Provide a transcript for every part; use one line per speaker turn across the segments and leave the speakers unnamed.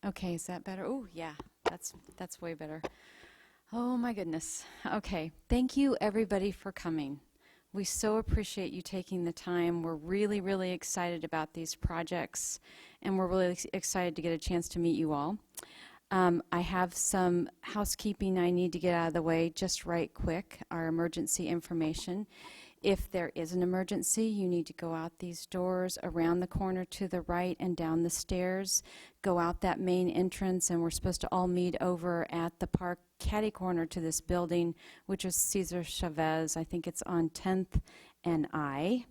Okay, is that better? Oh, yeah, that's way better. Oh my goodness. Okay, thank you everybody for coming. We so appreciate you taking the time. We're really, really excited about these projects, and we're really excited to get a chance to meet you all. I have some housekeeping I need to get out of the way just right quick, our emergency information. If there is an emergency, you need to go out these doors, around the corner to the right and down the stairs, go out that main entrance, and we're supposed to all meet over at the park catty corner to this building, which is Cesar Chavez. I think it's on 10th and I.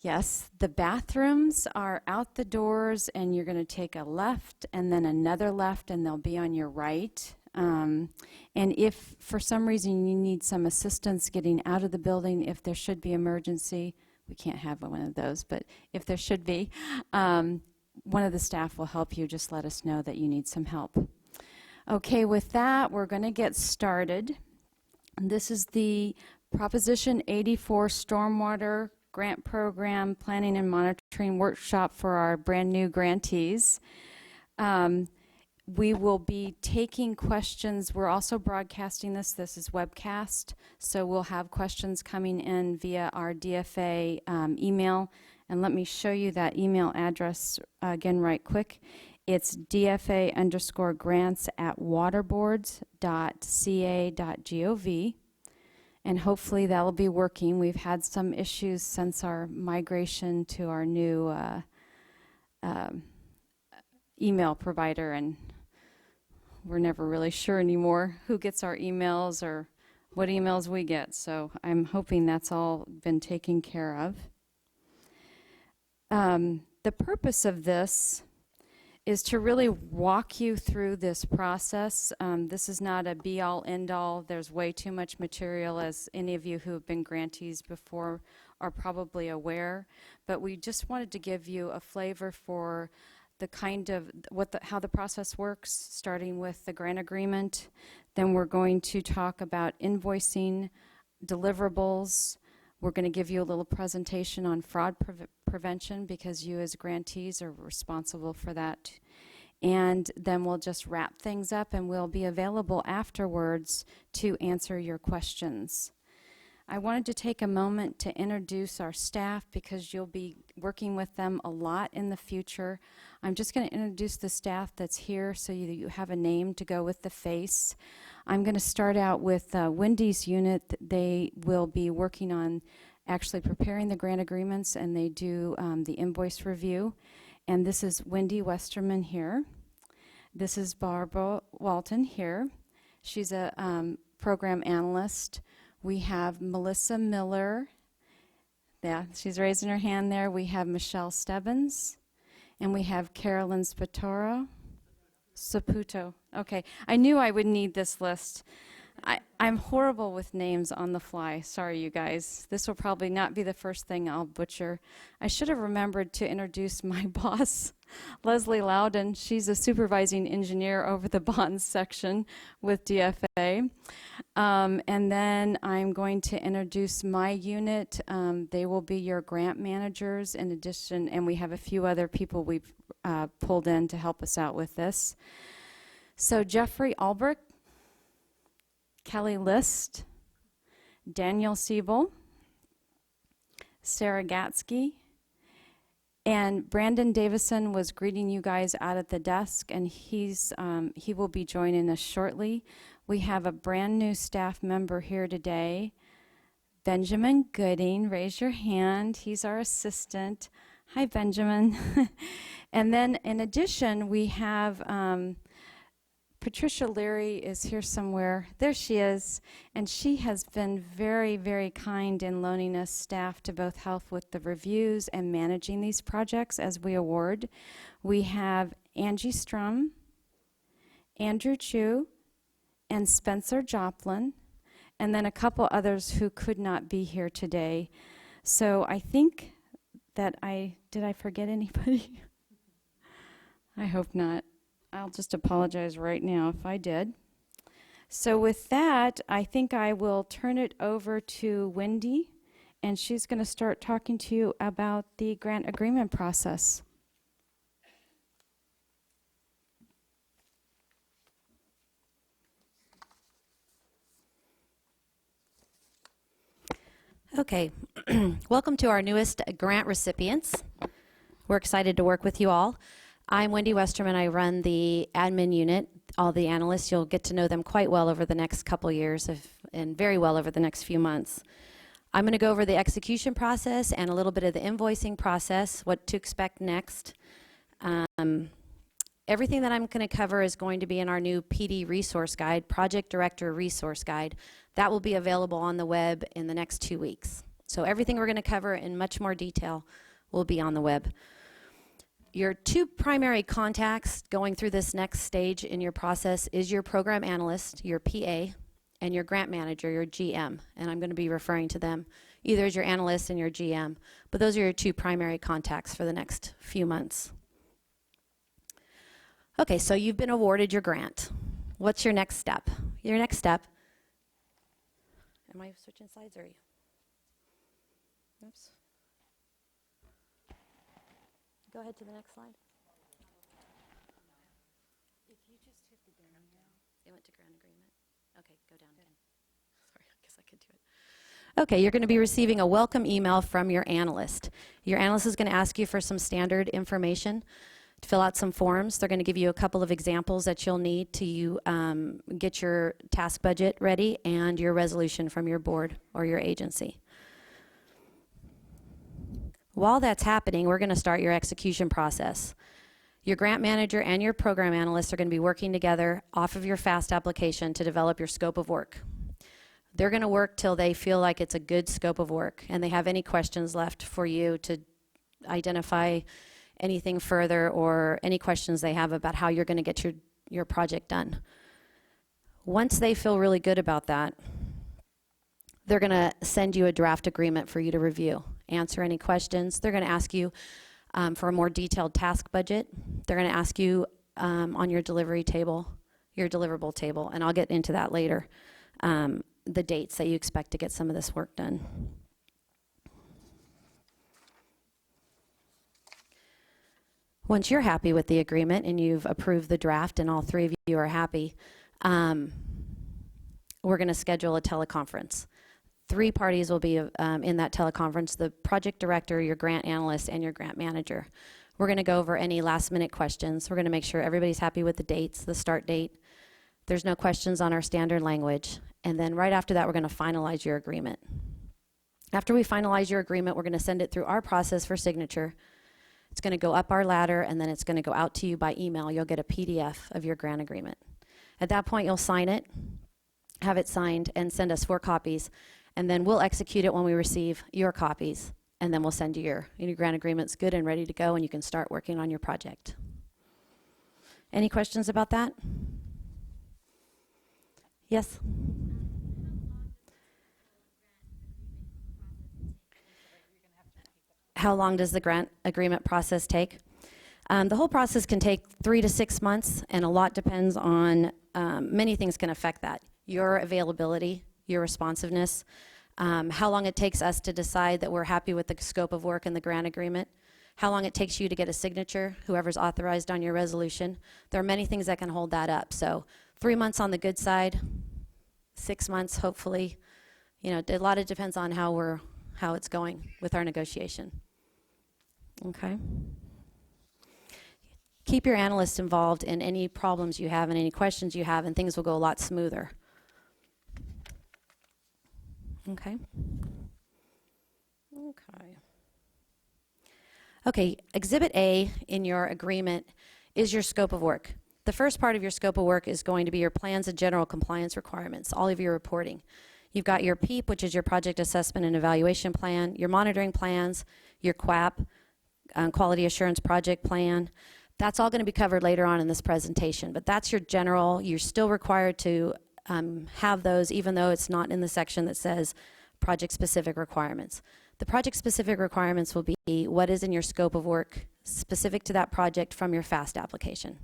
Yes, the bathrooms are out the doors, and you're going to take a left and then another left, and they'll be on your right. And if for some reason you need some assistance getting out of the building, if there should be emergency, we can't have one of those, but if there should be, one of the staff will help you. Just let us know that you need some help. Okay, with that, we're going to get started. This is the Proposition 84 Stormwater Grant Program Planning and Monitoring Workshop for our brand new grantees. We will be taking questions. We're also broadcasting this. This is webcast, so we'll have questions coming in via our DFA email. And let me show you that email address again right quick. It's dfa_grants@waterboards.ca.gov. And hopefully that'll be working. We've had some issues since our migration to our new email provider, and we're never really sure anymore who gets our emails or what emails we get. So I'm hoping that's all been taken care of. The purpose of this is to really walk you through this process. This is not a be-all, end-all. There's way too much material, as any of you who have been grantees before are probably aware. But we just wanted to give you a flavor for the kind of how the process works, starting with the grant agreement. Then we're going to talk about invoicing, deliverables. We're going to give you a little presentation on fraud prevention, because you as grantees are responsible for that. And then we'll just wrap things up, and we'll be available afterwards to answer your questions. I wanted to take a moment to introduce our staff, because you'll be working with them a lot in the future. I'm just going to introduce the staff that's here so you have a name to go with the face. I'm going to start out with Wendy's unit. They will be working on actually preparing the grant agreements, and they do the invoice review. And this is Wendy Westerman here. This is Barbara Walton here. She's a program analyst. We have Melissa Miller. Yeah, she's raising her hand there. We have Michelle Stebbins. And we have Carolyn Saputo. Okay, I knew I would need this list. I'm horrible with names on the fly. Sorry, you guys. This will probably not be the first thing I'll butcher. I should have remembered to introduce my boss, Leslie Loudon. She's a supervising engineer over the bonds section with DFA. And then I'm going to introduce my unit. They will be your grant managers in addition, and we have a few other people we've pulled in to help us out with this. So Jeffrey Albrecht, Kelly List, Daniel Siebel, Sarah Gatsky, and Brandon Davison was greeting you guys out at the desk, and he will be joining us shortly. We have a brand new staff member here today, Benjamin Gooding. Raise your hand. He's our assistant. Hi, Benjamin. And then in addition, we have Patricia Leary is here somewhere. There she is. And she has been very, very kind in loaning us staff to both help with the reviews and managing these projects as we award. We have Angie Strum, Andrew Chu, and Spencer Joplin, and then a couple others who could not be here today. So I think that did I forget anybody? I hope not. I'll just apologize right now if I did. So with that, I think I will turn it over to Wendy, and she's going to start talking to you about the grant agreement process.
Okay, welcome to our newest grant recipients. We're excited to work with you all. I'm Wendy Westerman. I run the admin unit. All the analysts, you'll get to know them quite well over the next couple years and very well over the next few months. I'm going to go over the execution process and a little bit of the invoicing process, what to expect next. Everything that I'm going to cover is going to be in our new PD resource guide, Project Director Resource Guide. That will be available on the web in the next 2 weeks. So everything we're going to cover in much more detail will be on the web. Your two primary contacts going through this next stage in your process is your program analyst, your PA, and your grant manager, your GM. And I'm going to be referring to them either as your analyst and your GM. But those are your two primary contacts for the next few months. Okay, so you've been awarded your grant. What's your next step? Your next step, am I switching slides or are you? Oops. Go ahead to the next slide. If you just hit the down arrow. It went to grant agreement. Okay, go down again. Sorry, I guess I could do it. Okay, you're going to be receiving a welcome email from your analyst. Your analyst is going to ask you for some standard information to fill out some forms. They're going to give you a couple of examples that you'll need to get your task budget ready and your resolution from your board or your agency. While that's happening, we're going to start your execution process. Your grant manager and your program analyst are going to be working together off of your FAST application to develop your scope of work. They're going to work till they feel like it's a good scope of work and they have any questions left for you to identify anything further or any questions they have about how you're going to get your project done. Once they feel really good about that, they're going to send you a draft agreement for you to review, answer any questions. They're going to ask you for a more detailed task budget. They're going to ask you on your delivery table, your deliverable table, and I'll get into that later, the dates that you expect to get some of this work done. Once you're happy with the agreement and you've approved the draft and all three of you are happy, we're going to schedule a teleconference. 3 parties will be in that teleconference, the project director, your grant analyst, and your grant manager. We're going to go over any last minute questions. We're going to make sure everybody's happy with the dates, the start date. There's no questions on our standard language. And then right after that, we're going to finalize your agreement. After we finalize your agreement, we're going to send it through our process for signature. It's going to go up our ladder, and then it's going to go out to you by email. You'll get a PDF of your grant agreement. At that point, you'll sign it, have it signed, and send us 4 copies. And then we'll execute it when we receive your copies, and then we'll send you your grant agreement's good and ready to go, and you can start working on your project. Any questions about that? Yes? How long does the grant agreement process take? The whole process can take 3 to 6 months, and a lot depends on many things can affect that. Your availability, your responsiveness, how long it takes us to decide that we're happy with the scope of work and the grant agreement, how long it takes you to get a signature, whoever's authorized on your resolution. There are many things that can hold that up. So 3 months on the good side, 6 months hopefully. You know, a lot of it depends on how it's going with our negotiation. Okay. Keep your analysts involved in any problems you have and any questions you have, and things will go a lot smoother. Okay. Okay, Exhibit A in your agreement is your scope of work. The first part of your scope of work is going to be your plans and general compliance requirements, all of your reporting. You've got your PEEP, which is your project assessment and evaluation plan, your monitoring plans, your QAP, quality assurance project plan. That's all going to be covered later on in this presentation, but that's your general. You're still required to have those, even though it's not in the section that says project-specific requirements. The project-specific requirements will be what is in your scope of work specific to that project from your FAST application.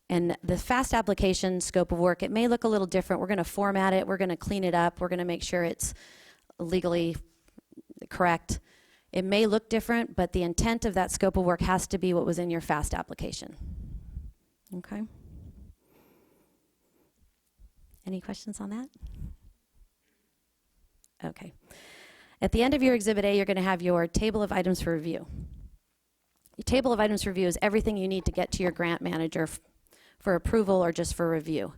And the FAST application scope of work, it may look a little different. We're going to format it. We're going to clean it up. We're going to make sure it's legally correct. It may look different, but the intent of that scope of work has to be what was in your FAST application. Okay? Any questions on that? Okay. At the end of your Exhibit A, you're going to have your table of items for review. Your table of items for review is everything you need to get to your grant manager for approval or just for review.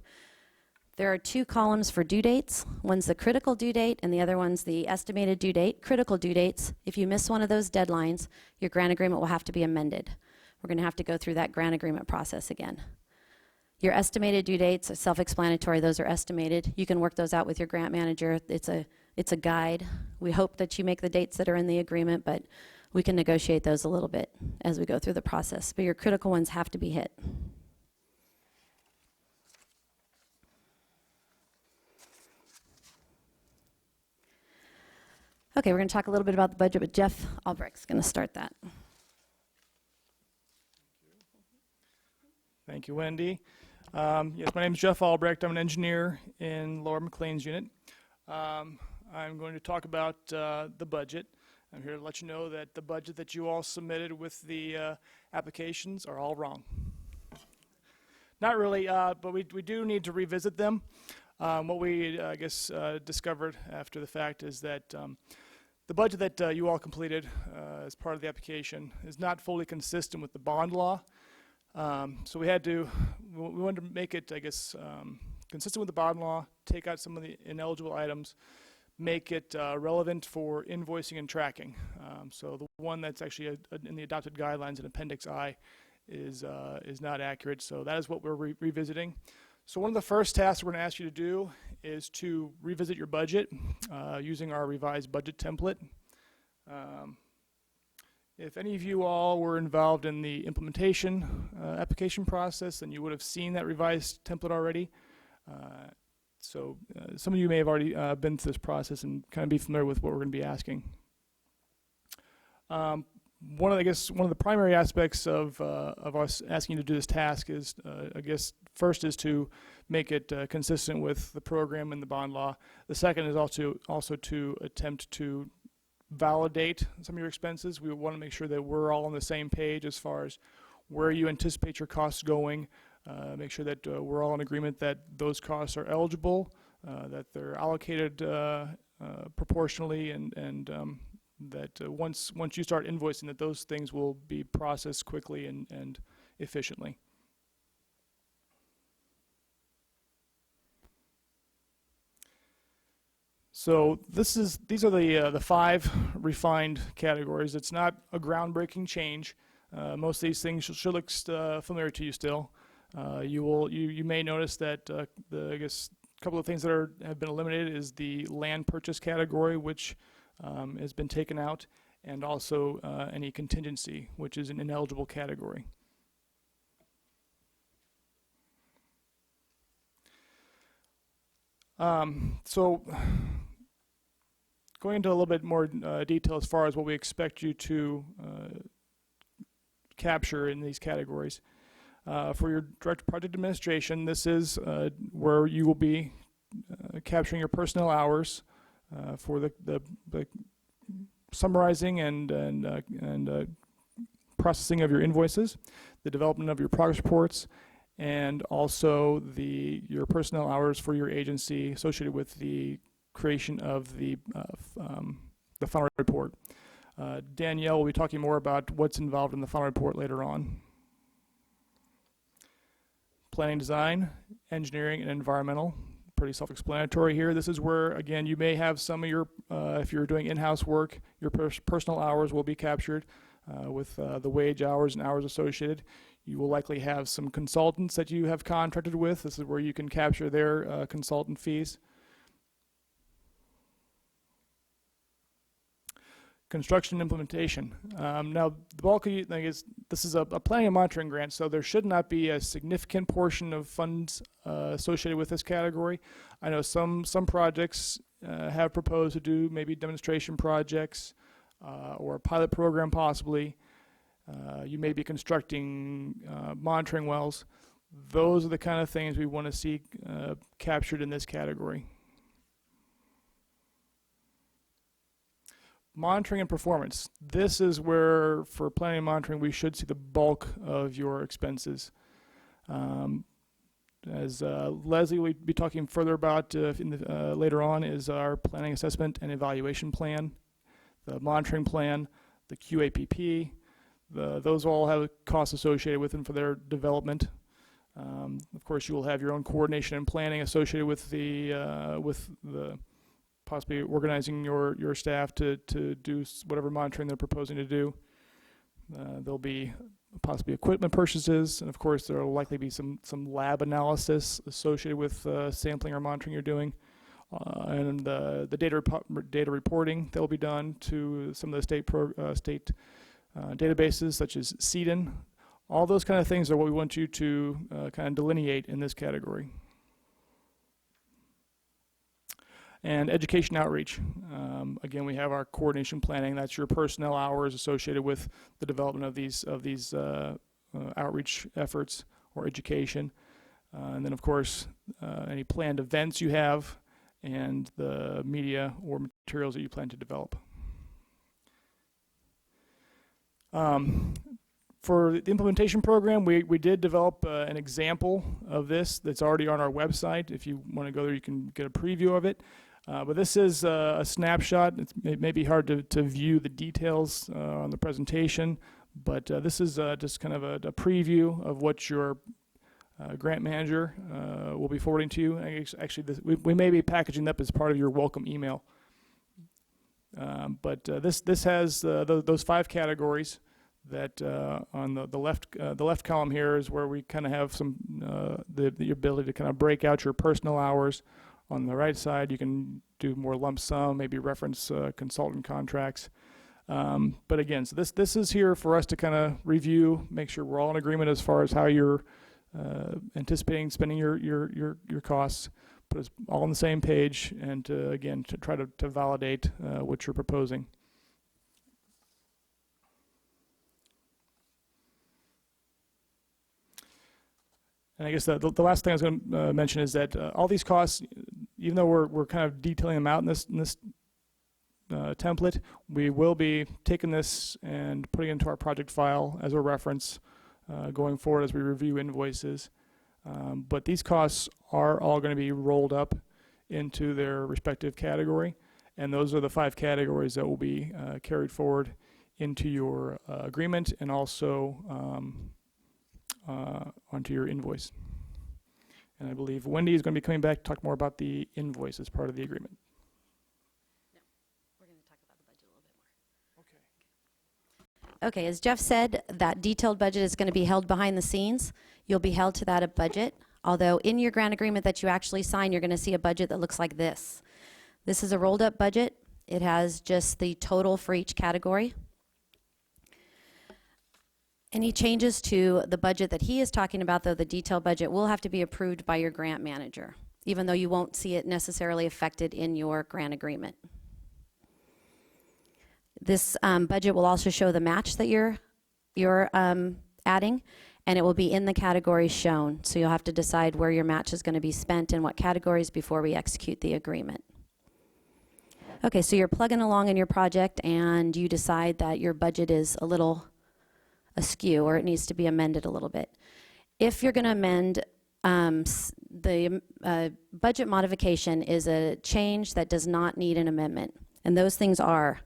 There are 2 columns for due dates. One's the critical due date and the other one's the estimated due date. Critical due dates, if you miss one of those deadlines, your grant agreement will have to be amended. We're going to have to go through that grant agreement process again. Your estimated due dates are self-explanatory. Those are estimated. You can work those out with your grant manager. It's a guide. We hope that you make the dates that are in the agreement, but we can negotiate those a little bit as we go through the process. But your critical ones have to be hit. Okay, we're going to talk a little bit about the budget, but Jeff Albrecht's going to start that.
Thank you, Wendy. Yes, my name is Jeff Albrecht. I'm an engineer in Laura McLean's unit. I'm going to talk about the budget. I'm here to let you know that the budget that you all submitted with the applications are all wrong. Not really, but we do need to revisit them. What we, I guess, discovered after the fact is that the budget that you all completed as part of the application is not fully consistent with the bond law. So we wanted to make it, I guess, consistent with the bond law, take out some of the ineligible items, make it relevant for invoicing and tracking. So the one that's actually in the adopted guidelines in Appendix I is not accurate. So that is what we're revisiting. So one of the first tasks we're going to ask you to do is to revisit your budget using our revised budget template. If any of you all were involved in the implementation application process, then you would have seen that revised template already. So some of you may have already been through this process and kind of be familiar with what we're going to be asking. One of the primary aspects of us asking you to do this task is, I guess, first is to make it consistent with the program and the bond law. The second is also to attempt to validate some of your expenses. We want to make sure that we're all on the same page as far as where you anticipate your costs going. Make sure that we're all in agreement that those costs are eligible, that they're allocated proportionally, and that once you start invoicing, that those things will be processed quickly and efficiently. So these are the 5 refined categories. It's not a groundbreaking change. Most of these things should look familiar to you still. You may notice that I guess a couple of things that have been eliminated is the land purchase category, which has been taken out, and also any contingency, which is an ineligible category. So going into a little bit more detail as far as what we expect you to capture in these categories. For your direct project administration, this is where you will be capturing your personnel hours for the summarizing and processing of your invoices, the development of your progress reports, and also your personnel hours for your agency associated with the creation of the final report. Danielle will be talking more about what's involved in the final report later on. Planning, design, engineering, and environmental. Pretty self-explanatory here. This is where, again, you may have some of your, if you're doing in-house work, your personal hours will be captured with the wage hours and hours associated. You will likely have some consultants that you have contracted with. This is where you can capture their consultant fees. Construction and implementation. Now, the bulk of this is a planning and monitoring grant, so there should not be a significant portion of funds associated with this category. I know some projects have proposed to do maybe demonstration projects or a pilot program possibly. You may be constructing monitoring wells. Those are the kind of things we want to see captured in this category. Monitoring and performance. This is where, for planning and monitoring, we should see the bulk of your expenses. as Leslie will be talking further about later on, is our planning, assessment, and evaluation plan, the monitoring plan, the QAPP. Those all have costs associated with them for their development. Of course, you will have your own coordination and planning associated with the possibly organizing your staff to do whatever monitoring they're proposing to do. There'll be possibly equipment purchases, and of course there will likely be some lab analysis associated with sampling or monitoring you're doing, and the data reporting that will be done to some of the state databases such as CEDN. All those kind of things are what we want you to kind of delineate in this category. And education outreach. Again, we have our coordination planning. That's your personnel hours associated with the development of these outreach efforts or education. And then, of course, any planned events you have and the media or materials that you plan to develop. For the implementation program, we did develop an example of this that's already on our website. If you want to go there, you can get a preview of it. But this is a snapshot. It may be hard to view the details on the presentation, but this is just kind of a preview of what your grant manager will be forwarding to you. Actually, we may be packaging that up as part of your welcome email. But this has those 5 categories that on the left column here is where we kind of have some the ability to kind of break out your personal hours. On the right side, you can do more lump sum, maybe reference consultant contracts. But again, so this is here for us to kind of review, make sure we're all in agreement as far as how you're anticipating spending your costs, put us all on the same page, and again, to try to validate what you're proposing. And I guess the last thing I was going to mention is that all these costs, even though we're kind of detailing them out in this template, we will be taking this and putting it into our project file as a reference going forward as we review invoices. But these costs are all going to be rolled up into their respective category, and those are the 5 categories that will be carried forward into your agreement and also onto your invoice. And I believe Wendy is going to be coming back to talk more about the invoice as part of the agreement.
No, we're going to talk about the budget a little bit more. Okay, as Jeff said, that detailed budget is going to be held behind the scenes. You'll be held to that budget, although in your grant agreement that you actually sign, you're going to see a budget that looks like this. This is a rolled up budget. It has just the total for each category. Any changes to the budget that he is talking about, though, the detailed budget, will have to be approved by your grant manager, even though you won't see it necessarily affected in your grant agreement. This budget will also show the match that you're adding, and it will be in the categories shown. So you'll have to decide where your match is going to be spent and what categories before we execute the agreement. Okay, so you're plugging along in your project and you decide that your budget is a little askew or it needs to be amended a little bit. If you're going to amend, the budget modification is a change that does not need an amendment. And those things are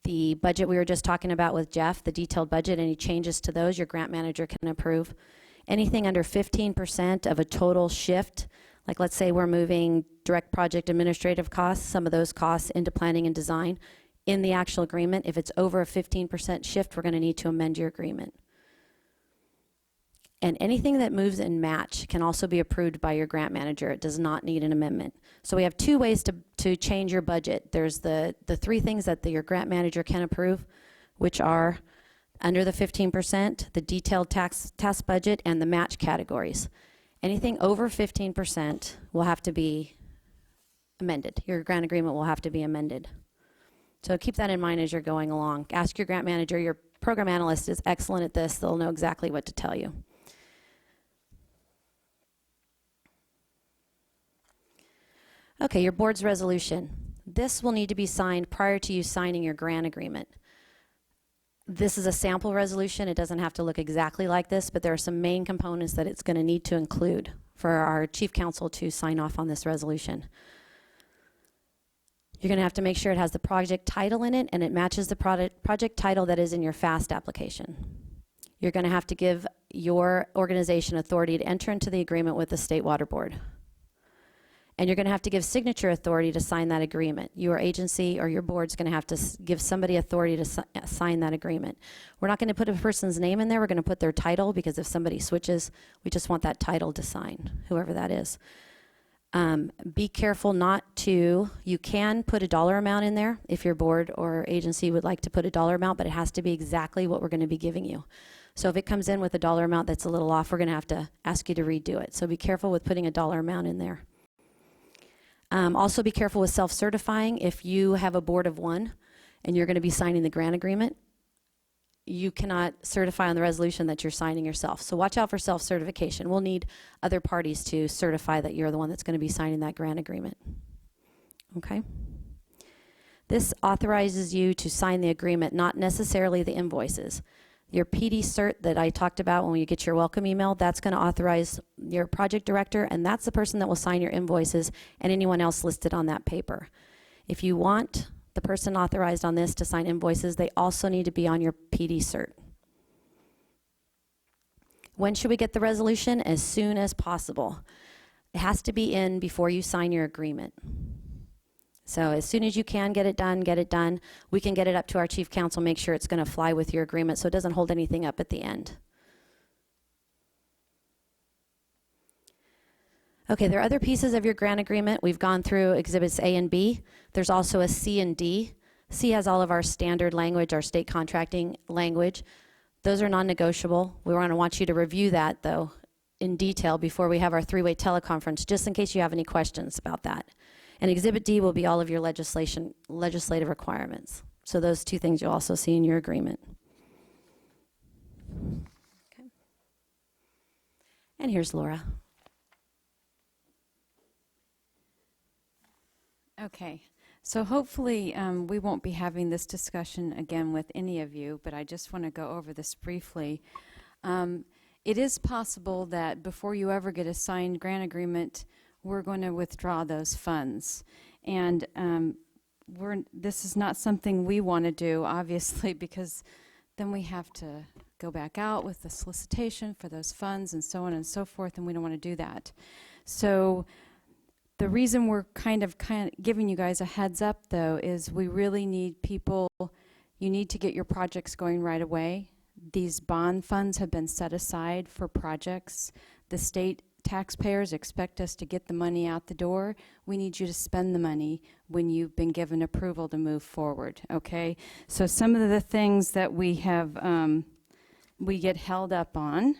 the budget we were just talking about with Jeff, the detailed budget, any changes to those your grant manager can approve. Anything under 15% of a total shift, like let's say we're moving direct project administrative costs, some of those costs into planning and design, in the actual agreement, if it's over a 15% shift, we're going to need to amend your agreement. And anything that moves in match can also be approved by your grant manager. It does not need an amendment. So we have 2 ways to change your budget. There's the 3 things that your grant manager can approve, which are under the 15%, the detailed task budget, and the match categories. Anything over 15% will have to be amended. Your grant agreement will have to be amended. So keep that in mind as you're going along. Ask your grant manager. Your program analyst is excellent at this. They'll know exactly what to tell you. Okay, your board's resolution. This will need to be signed prior to you signing your grant agreement. This is a sample resolution. It doesn't have to look exactly like this, but there are some main components that it's going to need to include for our chief counsel to sign off on this resolution. You're going to have to make sure it has the project title in it and it matches the project title that is in your FAST application. You're going to have to give your organization authority to enter into the agreement with the State Water Board. And you're going to have to give signature authority to sign that agreement. Your agency or your board's going to have to give somebody authority to sign that agreement. We're not going to put a person's name in there. We're going to put their title, because if somebody switches, we just want that title to sign, whoever that is. Be careful not to, you can put a dollar amount in there if your board or agency would like to put a dollar amount, but it has to be exactly what we're going to be giving you. So if it comes in with a dollar amount that's a little off, we're going to have to ask you to redo it. So be careful with putting a dollar amount in there. Also be careful with self-certifying. If you have a board of one and you're going to be signing the grant agreement, you cannot certify on the resolution that you're signing yourself. So watch out for self-certification. We'll need other parties to certify that you're the one that's going to be signing that grant agreement. Okay? This authorizes you to sign the agreement, not necessarily the invoices. Your PD cert that I talked about when you get your welcome email, that's going to authorize your project director, and that's the person that will sign your invoices and anyone else listed on that paper. If you want the person authorized on this to sign invoices, they also need to be on your PD cert. When should we get the resolution? As soon as possible. It has to be in before you sign your agreement. So as soon as you can get it done, get it done. We can get it up to our chief counsel, make sure it's going to fly with your agreement so it doesn't hold anything up at the end. Okay, there are other pieces of your grant agreement. We've gone through exhibits A and B. There's also a C and D. C has all of our standard language, our state contracting language. Those are non-negotiable. We want to want you to review that, though, in detail before we have our three-way teleconference, just in case you have any questions about that. And Exhibit D will be all of your legislative requirements. So those two things you'll also see in your agreement. Okay. And here's Laura.
Okay, so hopefully we won't be having this discussion again with any of you, but I just want to go over this briefly. It is possible that before you ever get a signed grant agreement, we're going to withdraw those funds. And this is not something we want to do, obviously, because then we have to go back out with the solicitation for those funds and so on and so forth, and we don't want to do that. So the reason we're kind of giving you guys a heads up, though, is we really need people. You need to get your projects going right away. These bond funds have been set aside for projects. The state taxpayers expect us to get the money out the door. We need you to spend the money when you've been given approval to move forward, okay? So some of the things that we have, we get held up on.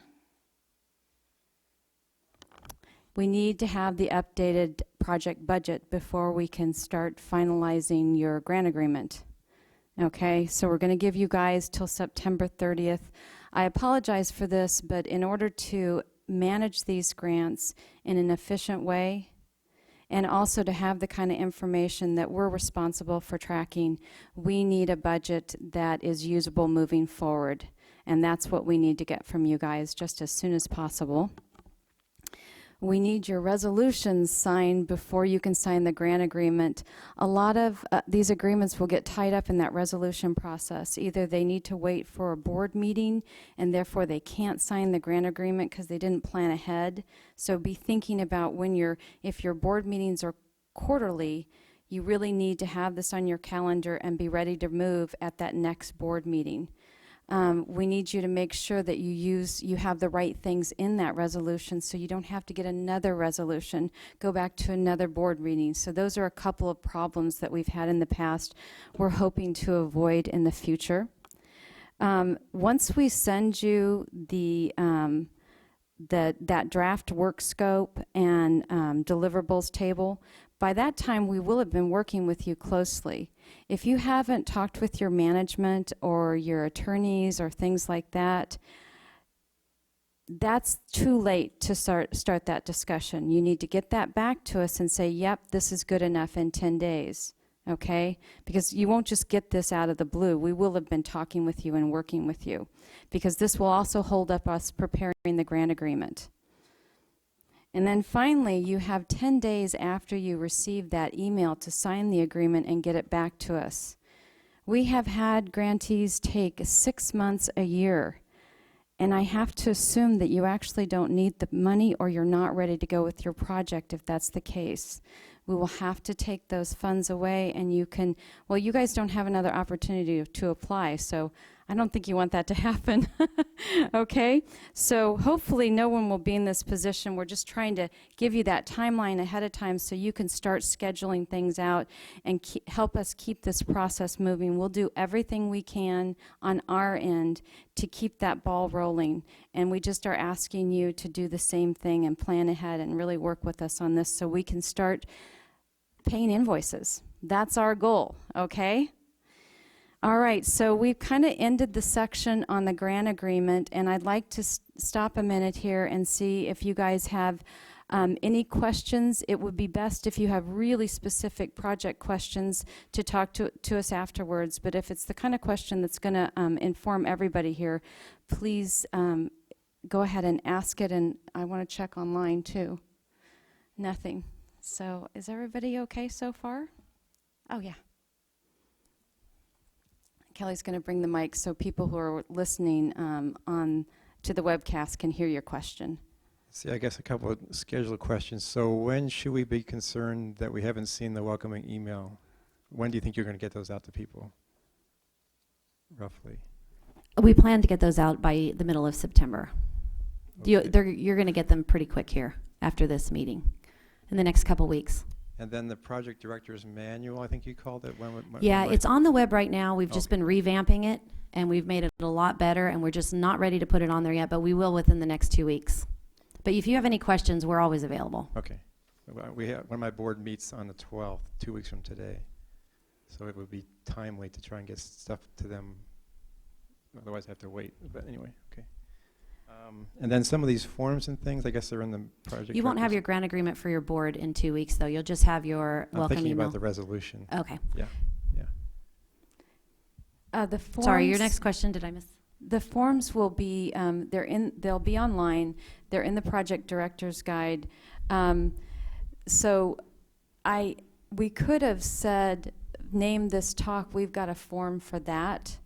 We need to have the updated project budget before we can start finalizing your grant agreement. Okay, so we're going to give you guys till September 30th. I apologize for this, but in order to manage these grants in an efficient way and also to have the kind of information that we're responsible for tracking, we need a budget that is usable moving forward. And that's what we need to get from you guys just as soon as possible. We need your resolutions signed before you can sign the grant agreement. A lot of these agreements will get tied up in that resolution process. Either they need to wait for a board meeting and therefore they can't sign the grant agreement because they didn't plan ahead. So be thinking about if your board meetings are quarterly, you really need to have this on your calendar and be ready to move at that next board meeting. We need you to make sure that you have the right things in that resolution so you don't have to get another resolution, go back to another board meeting. So those are a couple of problems that we've had in the past we're hoping to avoid in the future. Once we send you that draft work scope and deliverables table, by that time we will have been working with you closely. If you haven't talked with your management or your attorneys or things like that, that's too late to start that discussion. You need to get that back to us and say, yep, this is good enough in 10 days, okay? Because you won't just get this out of the blue. We will have been talking with you and working with you, because this will also hold up us preparing the grant agreement. And then finally, you have 10 days after you receive that email to sign the agreement and get it back to us. We have had grantees take 6 months, a year, and I have to assume that you actually don't need the money or you're not ready to go with your project if that's the case. We will have to take those funds away, and you can, well, you guys don't have another opportunity to apply, so I don't think you want that to happen. Okay? So hopefully no one will be in this position. We're just trying to give you that timeline ahead of time so you can start scheduling things out and help us keep this process moving. We'll do everything we can on our end to keep that ball rolling, and we just are asking you to do the same thing and plan ahead and really work with us on this so we can start paying invoices. That's our goal, okay? All right, so we've kind of ended the section on the grant agreement, and I'd like to stop a minute here and see if you guys have any questions. It would be best if you have really specific project questions to talk to us afterwards, but if it's the kind of question that's going to inform everybody here, please go ahead and ask it, and I want to check online too. Nothing. So is everybody okay so far? Oh, yeah. Kelly's going to bring the mic so people who are listening on to the webcast can hear your question.
See, I guess a couple of scheduled questions. So when should we be concerned that we haven't seen the welcoming email? When do you think you're going to get those out to people, roughly?
We plan to get those out by the middle of September.
Okay.
You're going to get them pretty quick here after this meeting, in the next couple weeks.
And then the project director's manual, I think you called it.
Yeah,
when
it's on the web right now. We've just
Okay.
been revamping it, and we've made it a lot better, and we're just not ready to put it on there yet, but we will within the next 2 weeks. But if you have any questions, we're always available.
Okay. One of my board meets on the 12th, 2 weeks from today. So it would be timely to try and get stuff to them. Otherwise, I have to wait. But anyway, okay. And then some of these forms and things, I guess they're in the project.
You won't have
director's-
your grant agreement for your board in 2 weeks, though. You'll just have your
I'm
welcome
thinking
email.
about the resolution.
Okay.
Yeah.
The forms,
Sorry, your next question, did I miss?
the forms will be they'll be online. They're in the project director's guide. So we could have said name this talk. We've got a form for that.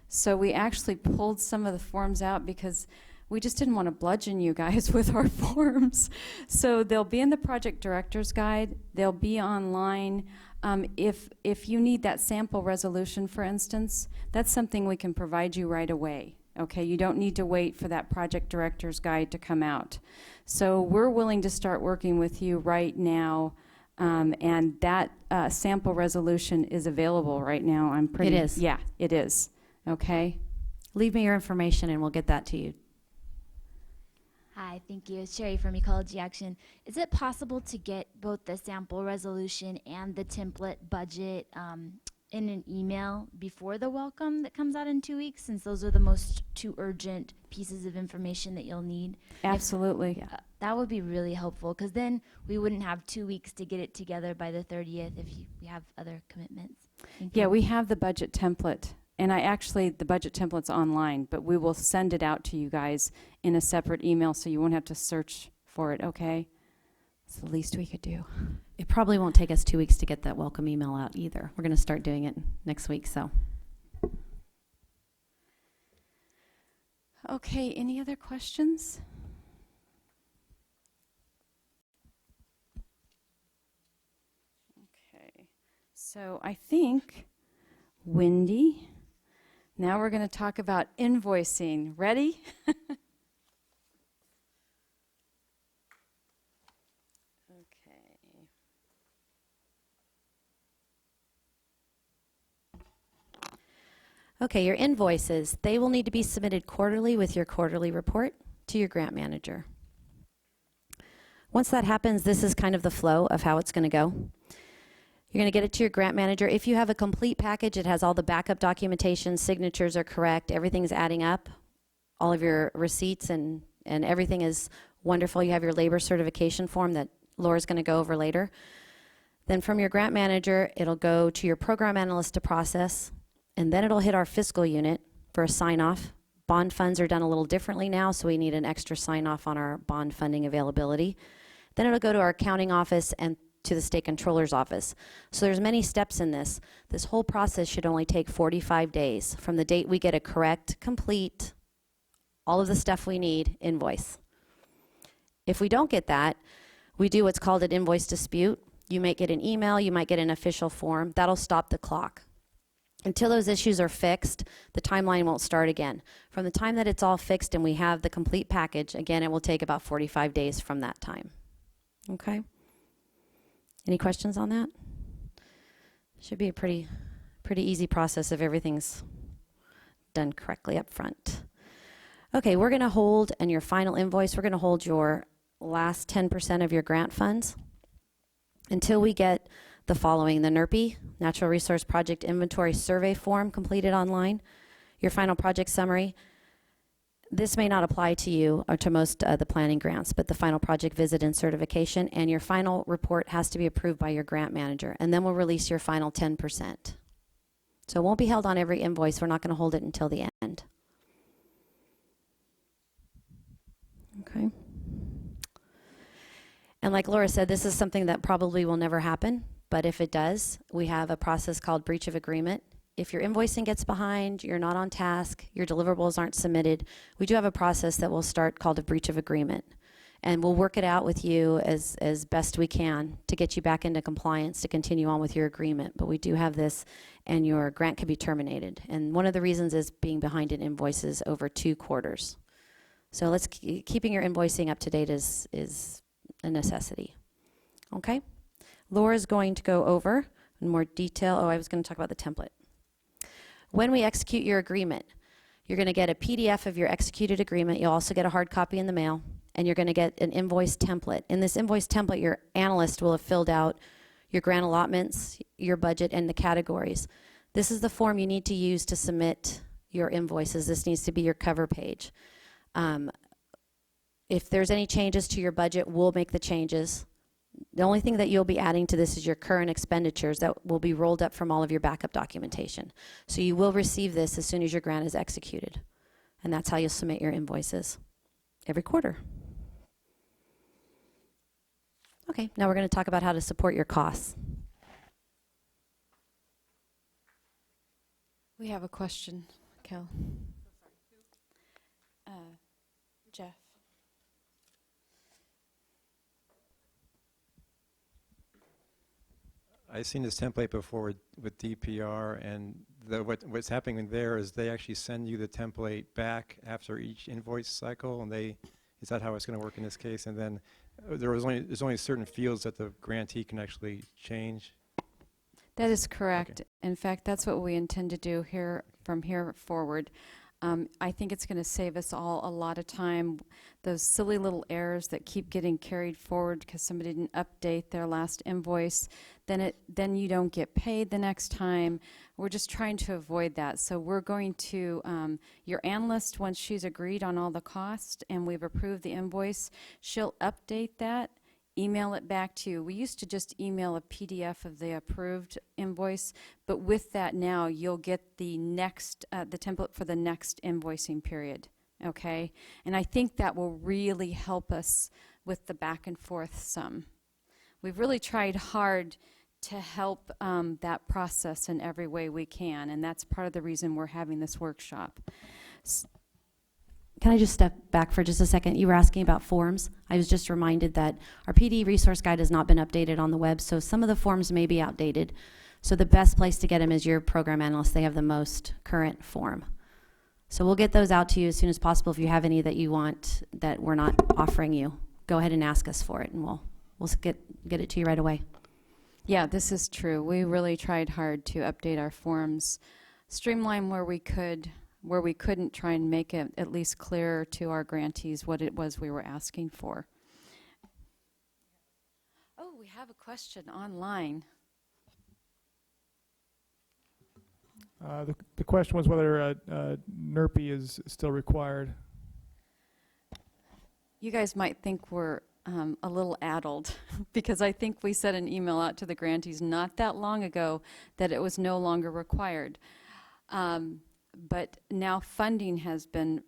So we actually pulled some of the forms out because we just didn't want to bludgeon you guys with our forms. So they'll be in the project director's guide. They'll be online. If you need that sample resolution, for instance, that's something we can provide you right away. Okay, you don't need to wait for that project director's guide to come out. So we're willing to start working with you right now, and that sample resolution is available right now.
It is.
Yeah, it is. Okay.
Leave me your information, and we'll get that to you.
Hi, thank you. It's Sherry from Ecology Action. Is it possible to get both the sample resolution and the template budget in an email before the welcome that comes out in 2 weeks, since those are the most two urgent pieces of information that you'll need?
Absolutely.
That would be really helpful, because then we wouldn't have 2 weeks to get it together by the 30th if we have other commitments. Thank
Yeah,
you.
we have the budget template. And the budget template's online, but we will send it out to you guys in a separate email so you won't have to search for it, okay? It's the least we could do.
It probably won't take us 2 weeks to get that welcome email out either. We're going to start doing it next week, so.
Okay, any other questions? Okay, so I think, Wendy, now we're going to talk about invoicing. Ready? Okay.
Okay, your invoices, they will need to be submitted quarterly with your quarterly report to your grant manager. Once that happens, this is kind of the flow of how it's going to go. You're going to get it to your grant manager. If you have a complete package, it has all the backup documentation, signatures are correct, everything's adding up, all of your receipts and everything is wonderful. You have your labor certification form that Laura's going to go over later. Then from your grant manager, it'll go to your program analyst to process, and then it'll hit our fiscal unit for a sign-off. Bond funds are done a little differently now, so we need an extra sign-off on our bond funding availability. Then it'll go to our accounting office and to the state controller's office. So there's many steps in this. This whole process should only take 45 days from the date we get a correct, complete, all of the stuff we need invoice. If we don't get that, we do what's called an invoice dispute. You might get an email, you might get an official form. That'll stop the clock. Until those issues are fixed, the timeline won't start again. From the time that it's all fixed and we have the complete package, again, it will take about 45 days from that time. Okay? Any questions on that? Should be a pretty easy process if everything's done correctly up front. Okay, we're going to hold, and your final invoice, we're going to hold your last 10% of your grant funds until we get the following: the NRPI, Natural Resource Project Inventory Survey Form, completed online, your final project summary. This may not apply to you or to most the planning grants, but the final project visit and certification, and your final report has to be approved by your grant manager, and then we'll release your final 10%. So it won't be held on every invoice. We're not going to hold it until the end. Okay. And like Laura said, this is something that probably will never happen, but if it does, we have a process called breach of agreement. If your invoicing gets behind, you're not on task, your deliverables aren't submitted, we do have a process that will start called a breach of agreement. And we'll work it out with you as best we can to get you back into compliance to continue on with your agreement. But we do have this, and your grant can be terminated. And one of the reasons is being behind in invoices over 2 quarters. So let's keeping your invoicing up to date is a necessity. Okay? Laura's going to go over in more detail. Oh, I was going to talk about the template. When we execute your agreement, you're going to get a PDF of your executed agreement. You'll also get a hard copy in the mail, and you're going to get an invoice template. In this invoice template, your analyst will have filled out your grant allotments, your budget, and the categories. This is the form you need to use to submit your invoices. This needs to be your cover page. If there's any changes to your budget, we'll make the changes. The only thing that you'll be adding to this is your current expenditures that will be rolled up from all of your backup documentation. So you will receive this as soon as your grant is executed. And that's how you'll submit your invoices every quarter. Okay, now we're going to talk about how to support your costs.
We have a question, Kel. Jeff.
I've seen this template before with DPR, and what's happening there is they actually send you the template back after each invoice cycle, and is that how it's going to work in this case? And then there's only certain fields that the grantee can actually change.
That is correct.
Okay.
In fact, that's what we intend to do here from here forward. I think it's going to save us all a lot of time. Those silly little errors that keep getting carried forward because somebody didn't update their last invoice, then you don't get paid the next time. We're just trying to avoid that. So we're going to, your analyst, once she's agreed on all the cost and we've approved the invoice, she'll update that, email it back to you. We used to just email a PDF of the approved invoice, but with that now you'll get the next, the template for the next invoicing period, okay? And I think that will really help us with the back and forth some. We've really tried hard to help that process in every way we can, and that's part of the reason we're having this workshop.
Can I just step back for just a second? You were asking about forms. I was just reminded that our PD resource guide has not been updated on the web, so some of the forms may be outdated. So the best place to get them is your program analyst. They have the most current form. So we'll get those out to you as soon as possible. If you have any that you want that we're not offering you, go ahead and ask us for it, and we'll get it to you right away.
Yeah, this is true. We really tried hard to update our forms, streamline where we could, where we couldn't, try and make it at least clearer to our grantees what it was we were asking for. Oh, we have a question online.
The question was whether NRPI is still required.
You guys might think we're a little addled because I think we sent an email out to the grantees not that long ago that it was no longer required. But now funding has been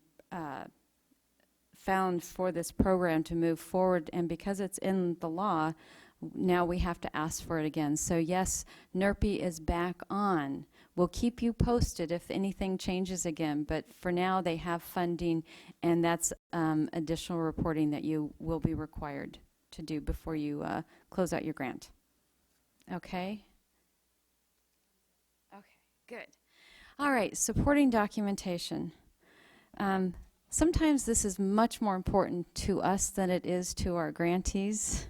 found for this program to move forward, and because it's in the law, now we have to ask for it again. So yes, NERPI is back on. We'll keep you posted if anything changes again, but for now they have funding, and that's additional reporting that you will be required to do before you close out your grant. Okay? Okay, good. All right, supporting documentation. Sometimes this is much more important to us than it is to our grantees,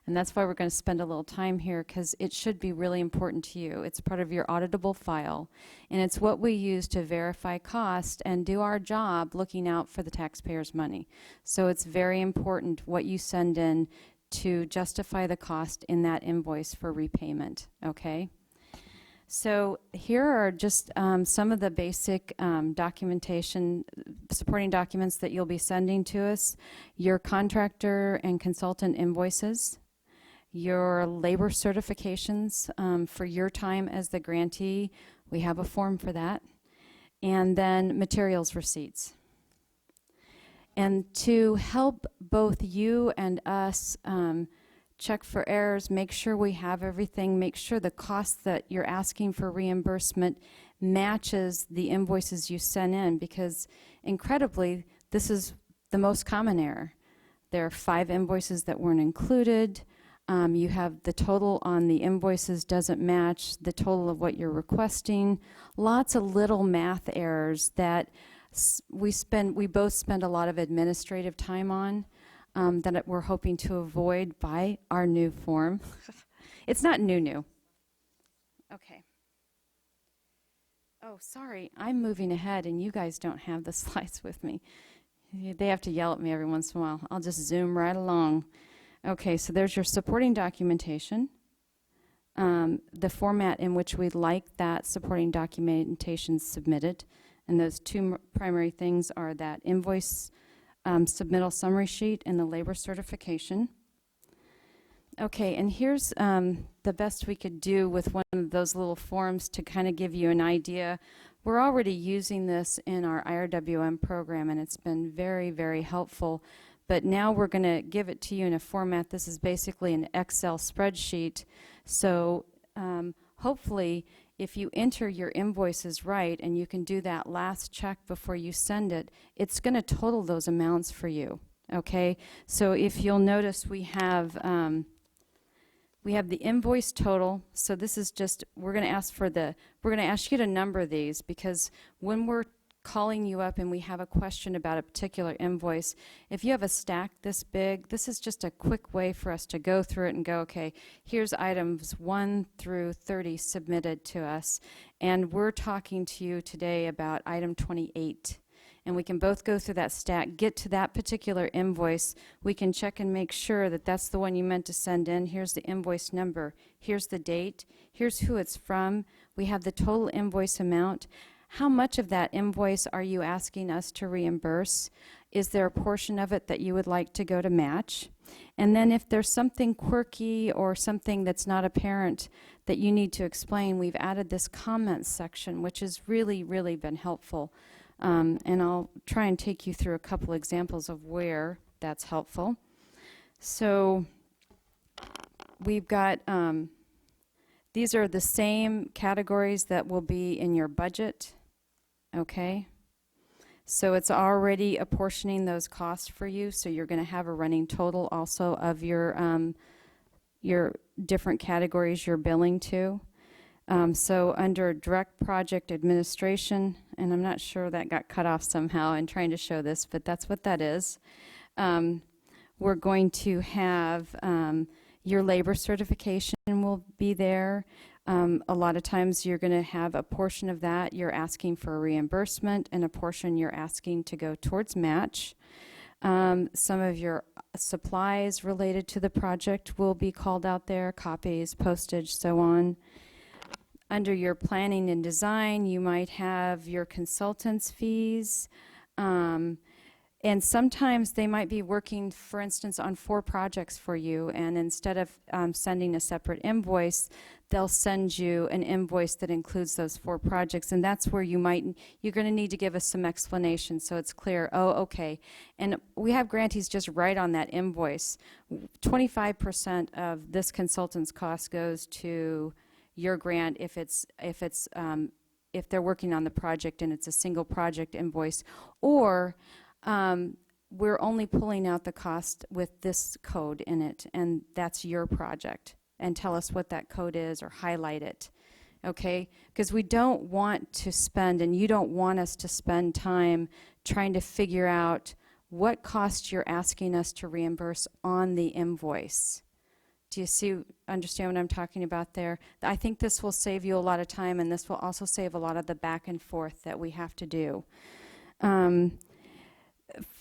and that's why we're going to spend a little time here, because it should be really important to you. It's part of your auditable file, and it's what we use to verify cost and do our job looking out for the taxpayers' money. So it's very important what you send in to justify the cost in that invoice for repayment, okay? So here are just some of the basic documentation, supporting documents that you'll be sending to us. Your contractor and consultant invoices, your labor certifications for your time as the grantee. We have a form for that. And then materials receipts. And to help both you and us check for errors, make sure we have everything, make sure the cost that you're asking for reimbursement matches the invoices you send in, because incredibly, this is the most common error. There are 5 invoices that weren't included. You have the total on the invoices doesn't match the total of what you're requesting. Lots of little math errors that we both spend a lot of administrative time on. That we're hoping to avoid by our new form. It's not new. Okay. Oh, sorry, I'm moving ahead and you guys don't have the slides with me. They have to yell at me every once in a while. I'll just zoom right along. Okay, so there's your supporting documentation, the format in which we'd like that supporting documentation submitted, and those 2 primary things are that invoice submittal summary sheet and the labor certification. Okay, and here's the best we could do with one of those little forms to kind of give you an idea. We're already using this in our IRWM program, and it's been very, very helpful. But now we're going to give it to you in a format. This is basically an Excel spreadsheet. So hopefully, if you enter your invoices right and you can do that last check before you send it, it's going to total those amounts for you, okay? So if you'll notice, we have the invoice total. So this is just, we're going to ask you to number these, because when we're calling you up and we have a question about a particular invoice, if you have a stack this big, this is just a quick way for us to go through it and go, okay, here's items 1 through 30 submitted to us, and we're talking to you today about item 28. And we can both go through that stack, get to that particular invoice. We can check and make sure that that's the one you meant to send in. Here's the invoice number. Here's the date. Here's who it's from. We have the total invoice amount. How much of that invoice are you asking us to reimburse? Is there a portion of it that you would like to go to match? And then if there's something quirky or something that's not apparent that you need to explain, we've added this comments section, which has really, really been helpful. And I'll try and take you through a couple examples of where that's helpful. So we've got, these are the same categories that will be in your budget, okay? So it's already apportioning those costs for you, so you're going to have a running total also of your different categories you're billing to. So under direct project administration, and I'm not sure that got cut off somehow in trying to show this, but that's what that is. We're going to have your labor certification will be there. A lot of times you're going to have a portion of that you're asking for a reimbursement, and a portion you're asking to go towards match. Some of your supplies related to the project will be called out there, copies, postage, so on. Under your planning and design, you might have your consultants' fees, And sometimes they might be working, for instance, on 4 projects for you, and instead of sending a separate invoice, they'll send you an invoice that includes those 4 projects, and that's where you're going to need to give us some explanation so it's clear. Oh, okay. And we have grantees just write on that invoice. 25% of this consultant's cost goes to your grant if they're working on the project and it's a single project invoice, or we're only pulling out the cost with this code in it, and that's your project. And tell us what that code is or highlight it, okay? Because we don't want to spend, and you don't want us to spend time trying to figure out what cost you're asking us to reimburse on the invoice. Do you understand what I'm talking about there? I think this will save you a lot of time, and this will also save a lot of the back and forth that we have to do.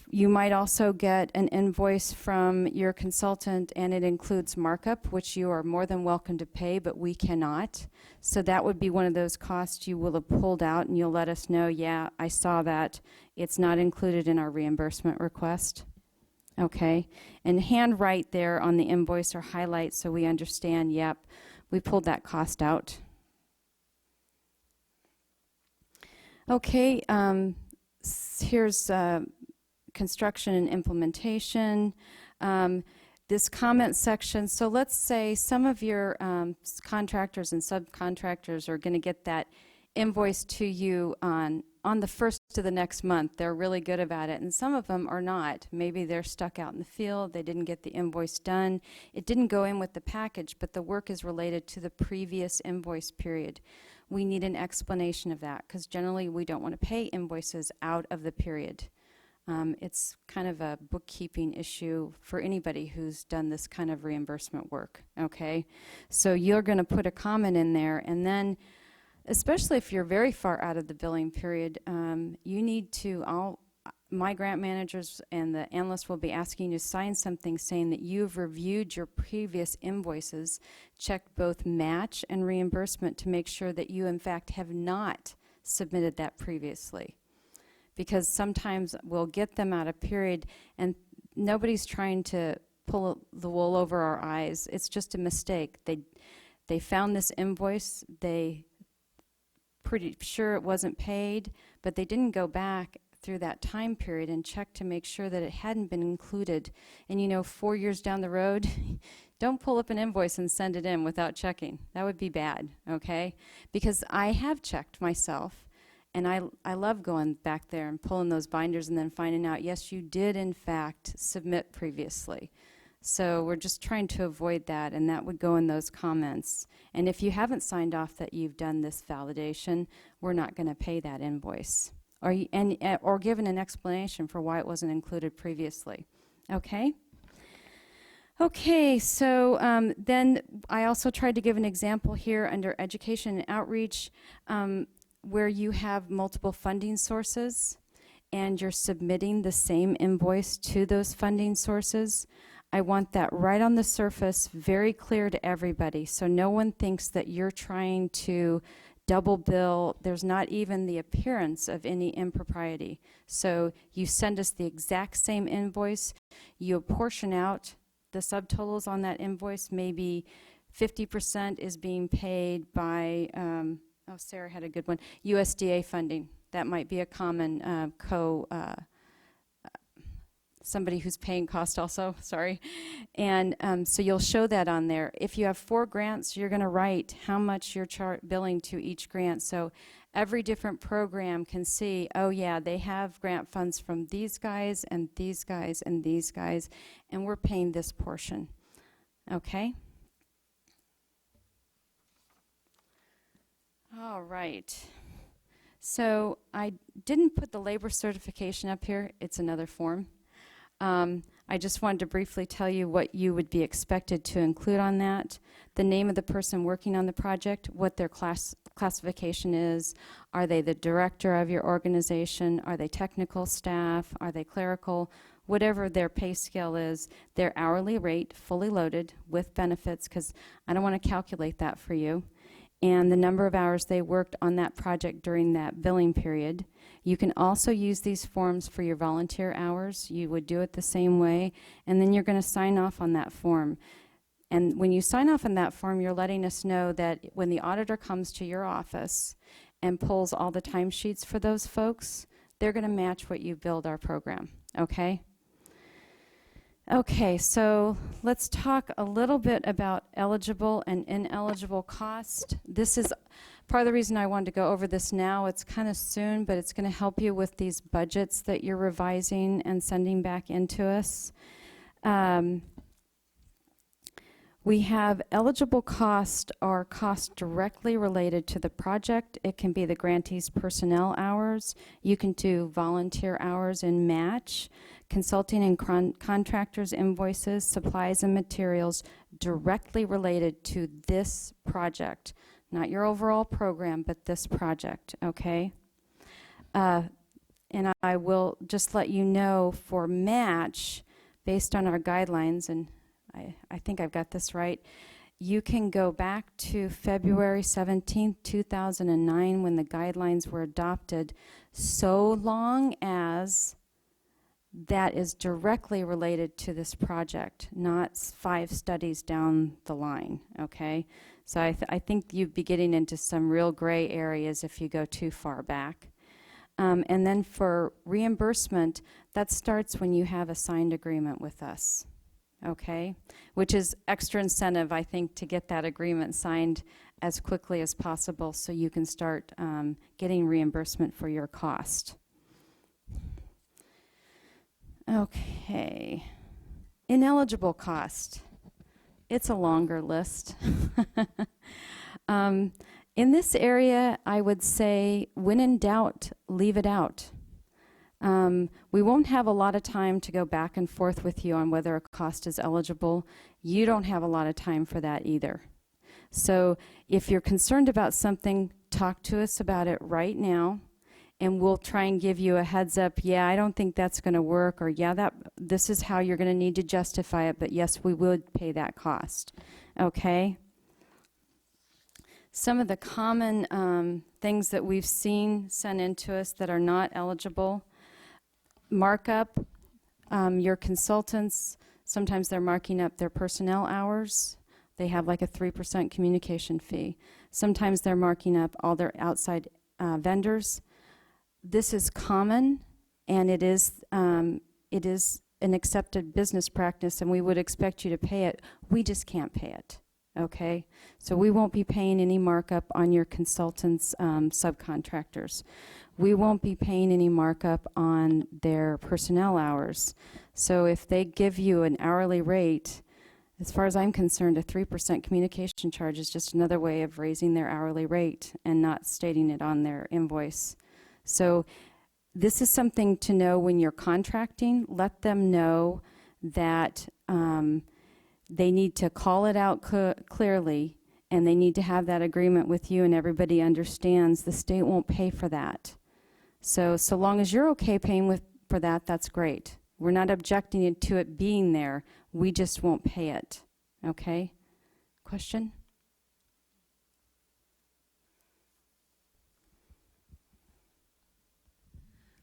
You might also get an invoice from your consultant, and it includes markup, which you are more than welcome to pay, but we cannot. So that would be one of those costs you will have pulled out, and you'll let us know, yeah, I saw that. It's not included in our reimbursement request. Okay, and handwrite there on the invoice or highlight so we understand, yep, we pulled that cost out. Okay, here's construction and implementation. This comment section, so let's say some of your contractors and subcontractors are going to get that invoice to you on the first of the next month. They're really good about it, and some of them are not. Maybe they're stuck out in the field, they didn't get the invoice done, it didn't go in with the package, but the work is related to the previous invoice period. We need an explanation of that, because generally we don't want to pay invoices out of the period. It's kind of a bookkeeping issue for anybody who's done this kind of reimbursement work, okay? So you're going to put a comment in there, and then especially if you're very far out of the billing period, you need to, my grant managers and the analysts will be asking you to sign something saying that you've reviewed your previous invoices, checked both match and reimbursement to make sure that you in fact have not submitted that previously. Because sometimes we'll get them out of period and nobody's trying to pull the wool over our eyes. It's just a mistake. They found this invoice, they pretty sure it wasn't paid, but they didn't go back through that time period and check to make sure that it hadn't been included. And you know, 4 years down the road, don't pull up an invoice and send it in without checking. That would be bad, okay? Because I have checked myself, and I love going back there and pulling those binders and then finding out, yes, you did in fact submit previously. So we're just trying to avoid that, and that would go in those comments. And if you haven't signed off that you've done this validation, we're not going to pay that invoice, or given an explanation for why it wasn't included previously. Okay? Okay, so then I also tried to give an example here under education and outreach, where you have multiple funding sources and you're submitting the same invoice to those funding sources. I want that right on the surface, very clear to everybody, so no one thinks that you're trying to double bill. There's not even the appearance of any impropriety. So you send us the exact same invoice, you apportion out the subtotals on that invoice, maybe 50% is being paid by oh, Sarah had a good one. USDA funding. That might be a common somebody who's paying cost also, sorry. And so you'll show that on there. If you have 4 grants, you're going to write how much you're billing to each grant. So every different program can see, oh yeah, they have grant funds from these guys and these guys and these guys, and we're paying this portion. Okay? All right. So I didn't put the labor certification up here. It's another form. I just wanted to briefly tell you what you would be expected to include on that. The name of the person working on the project, what their classification is. Are they the director of your organization? Are they technical staff? Are they clerical? Whatever their pay scale is, their hourly rate, fully loaded with benefits, because I don't want to calculate that for you, and the number of hours they worked on that project during that billing period, You can also use these forms for your volunteer hours. You would do it the same way, and then you're going to sign off on that form. And when you sign off on that form, you're letting us know that when the auditor comes to your office and pulls all the timesheets for those folks, they're going to match what you billed our program, okay? Okay, so let's talk a little bit about eligible and ineligible cost. This is part of the reason I wanted to go over this now. It's kind of soon, but it's going to help you with these budgets that you're revising and sending back into us. We have eligible cost or cost directly related to the project. It can be the grantee's personnel hours. You can do volunteer hours and match, consulting and contractors' invoices, supplies and materials directly related to this project. Not your overall program, but this project, okay? And I will just let you know for match, based on our guidelines, and I think I've got this right. You can go back to February 17th, 2009 when the guidelines were adopted, so long as that is directly related to this project, not 5 studies down the line, okay? So I think you'd be getting into some real gray areas if you go too far back. And then for reimbursement, that starts when you have a signed agreement with us. Okay, which is extra incentive, I think, to get that agreement signed as quickly as possible so you can start getting reimbursement for your cost. Okay, ineligible cost. It's a longer list. In this area, I would say, when in doubt, leave it out. We won't have a lot of time to go back and forth with you on whether a cost is eligible. You don't have a lot of time for that either. So if you're concerned about something, talk to us about it right now, and we'll try and give you a heads up. Yeah, I don't think that's going to work, or yeah, this is how you're going to need to justify it, but yes, we would pay that cost. Okay? Some of the common things that we've seen sent into us that are not eligible. Markup, your consultants, sometimes they're marking up their personnel hours. They have like a 3% communication fee. Sometimes they're marking up all their outside vendors. This is common, and it is an accepted business practice, and we would expect you to pay it. We just can't pay it, okay? So we won't be paying any markup on your consultants' subcontractors. We won't be paying any markup on their personnel hours. So if they give you an hourly rate, as far as I'm concerned, a 3% communication charge is just another way of raising their hourly rate and not stating it on their invoice. So this is something to know when you're contracting. Let them know that they need to call it out clearly, and they need to have that agreement with you, and everybody understands the state won't pay for that. So long as you're okay paying for that, that's great. We're not objecting to it being there. We just won't pay it. Okay? Question?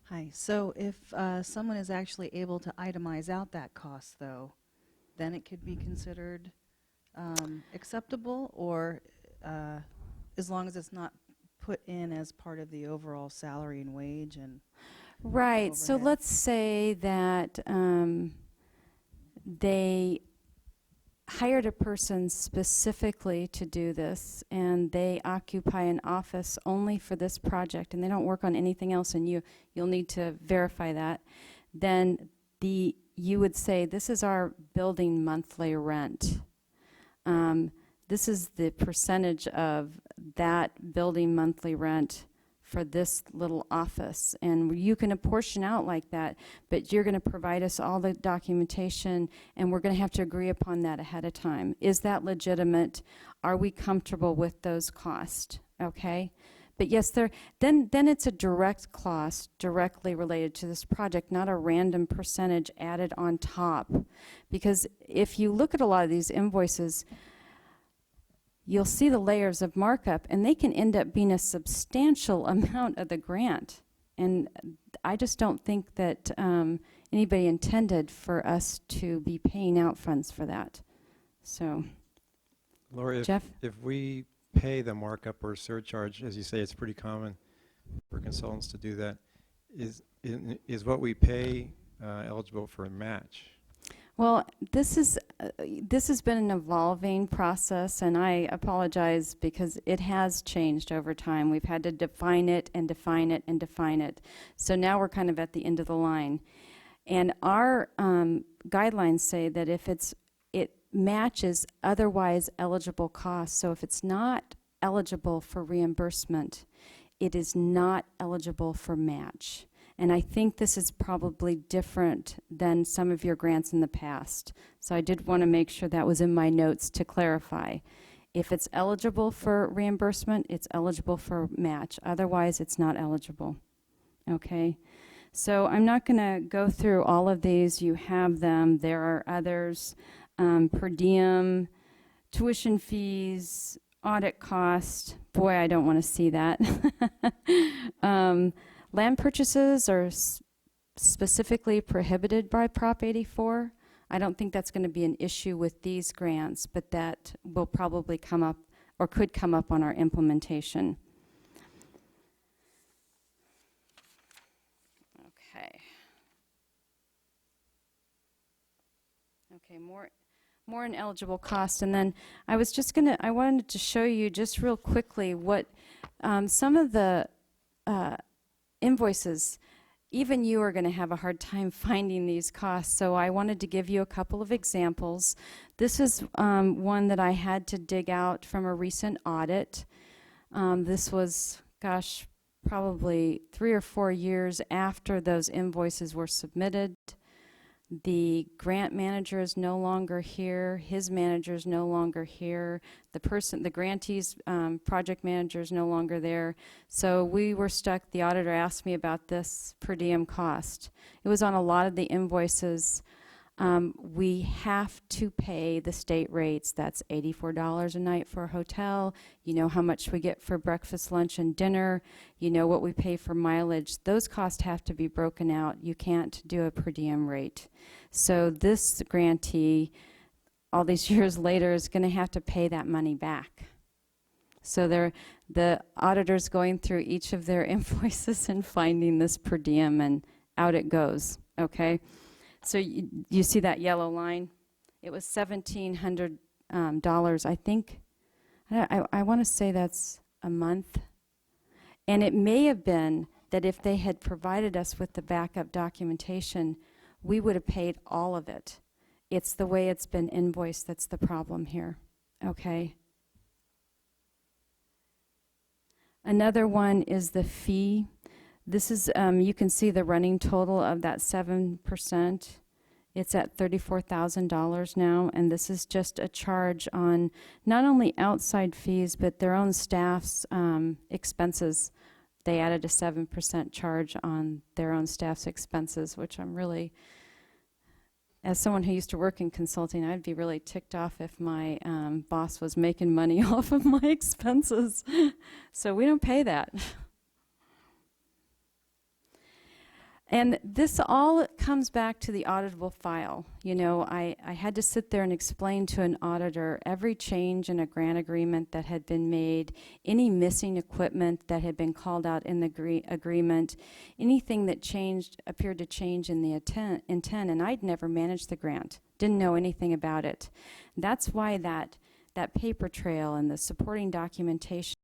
Hi. So if someone is actually able to itemize out that cost, though, then it could be considered acceptable, or as long as it's not put in as part of the overall salary and wage and
Right. So
overhead.
let's say that they hired a person specifically to do this, and they occupy an office only for this project, and they don't work on anything else, and you'll need to verify that. Then you would say, this is our building monthly rent. This is the percentage of that building monthly rent for this little office, and you can apportion out like that, but you're going to provide us all the documentation, and we're going to have to agree upon that ahead of time. Is that legitimate? Are we comfortable with those costs? Okay, but yes, then it's a direct cost directly related to this project, not a random percentage added on top, because if you look at a lot of these invoices, you'll see the layers of markup, and they can end up being a substantial amount of the grant. And I just don't think that anybody intended for us to be paying out funds for that. So,
Laura,
Jeff?
if we pay the markup or surcharge, as you say, it's pretty common for consultants to do that. Is what we pay eligible for a match?
Well, this has been an evolving process, and I apologize because it has changed over time. We've had to define it and define it and define it. So now we're kind of at the end of the line. And our guidelines say that if it matches otherwise eligible costs, so if it's not eligible for reimbursement, it is not eligible for match. And I think this is probably different than some of your grants in the past. So I did want to make sure that was in my notes to clarify. If it's eligible for reimbursement, it's eligible for match. Otherwise, it's not eligible. Okay? So I'm not going to go through all of these. You have them. There are others. Per diem, tuition fees, audit cost. Boy, I don't want to see that. Land purchases are specifically prohibited by Prop 84. I don't think that's going to be an issue with these grants, but that will probably come up or could come up on our implementation. Okay, more ineligible cost. And then I wanted to show you just real quickly what some of the invoices, even you are going to have a hard time finding these costs. So I wanted to give you a couple of examples. This is one that I had to dig out from a recent audit. This was, gosh, probably 3 or 4 years after those invoices were submitted. The grant manager is no longer here. His manager is no longer here. The grantee's project manager is no longer there. So we were stuck. The auditor asked me about this per diem cost. It was on a lot of the invoices. We have to pay the state rates. That's $84 a night for a hotel. You know how much we get for breakfast, lunch, and dinner. You know what we pay for mileage. Those costs have to be broken out. You can't do a per diem rate. So this grantee, all these years later, is going to have to pay that money back. So the auditor's going through each of their invoices and finding this per diem, and out it goes, okay? So you see that yellow line? It was $1,700, I think. I want to say that's a month. And it may have been that if they had provided us with the backup documentation, we would have paid all of it. It's the way it's been invoiced that's the problem here, okay? Another one is the fee. This is, you can see the running total of that 7%. It's at $34,000 now, and this is just a charge on not only outside fees, but their own staff's expenses. They added a 7% charge on their own staff's expenses, which I'm really, as someone who used to work in consulting, I'd be really ticked off if my boss was making money off of my expenses. So we don't pay that. And this all comes back to the auditable file. You know, I had to sit there and explain to an auditor every change in a grant agreement that had been made, any missing equipment that had been called out in the agreement, anything that appeared to change in the intent, and I'd never managed the grant, didn't know anything about it. That's why that paper trail and the supporting documentation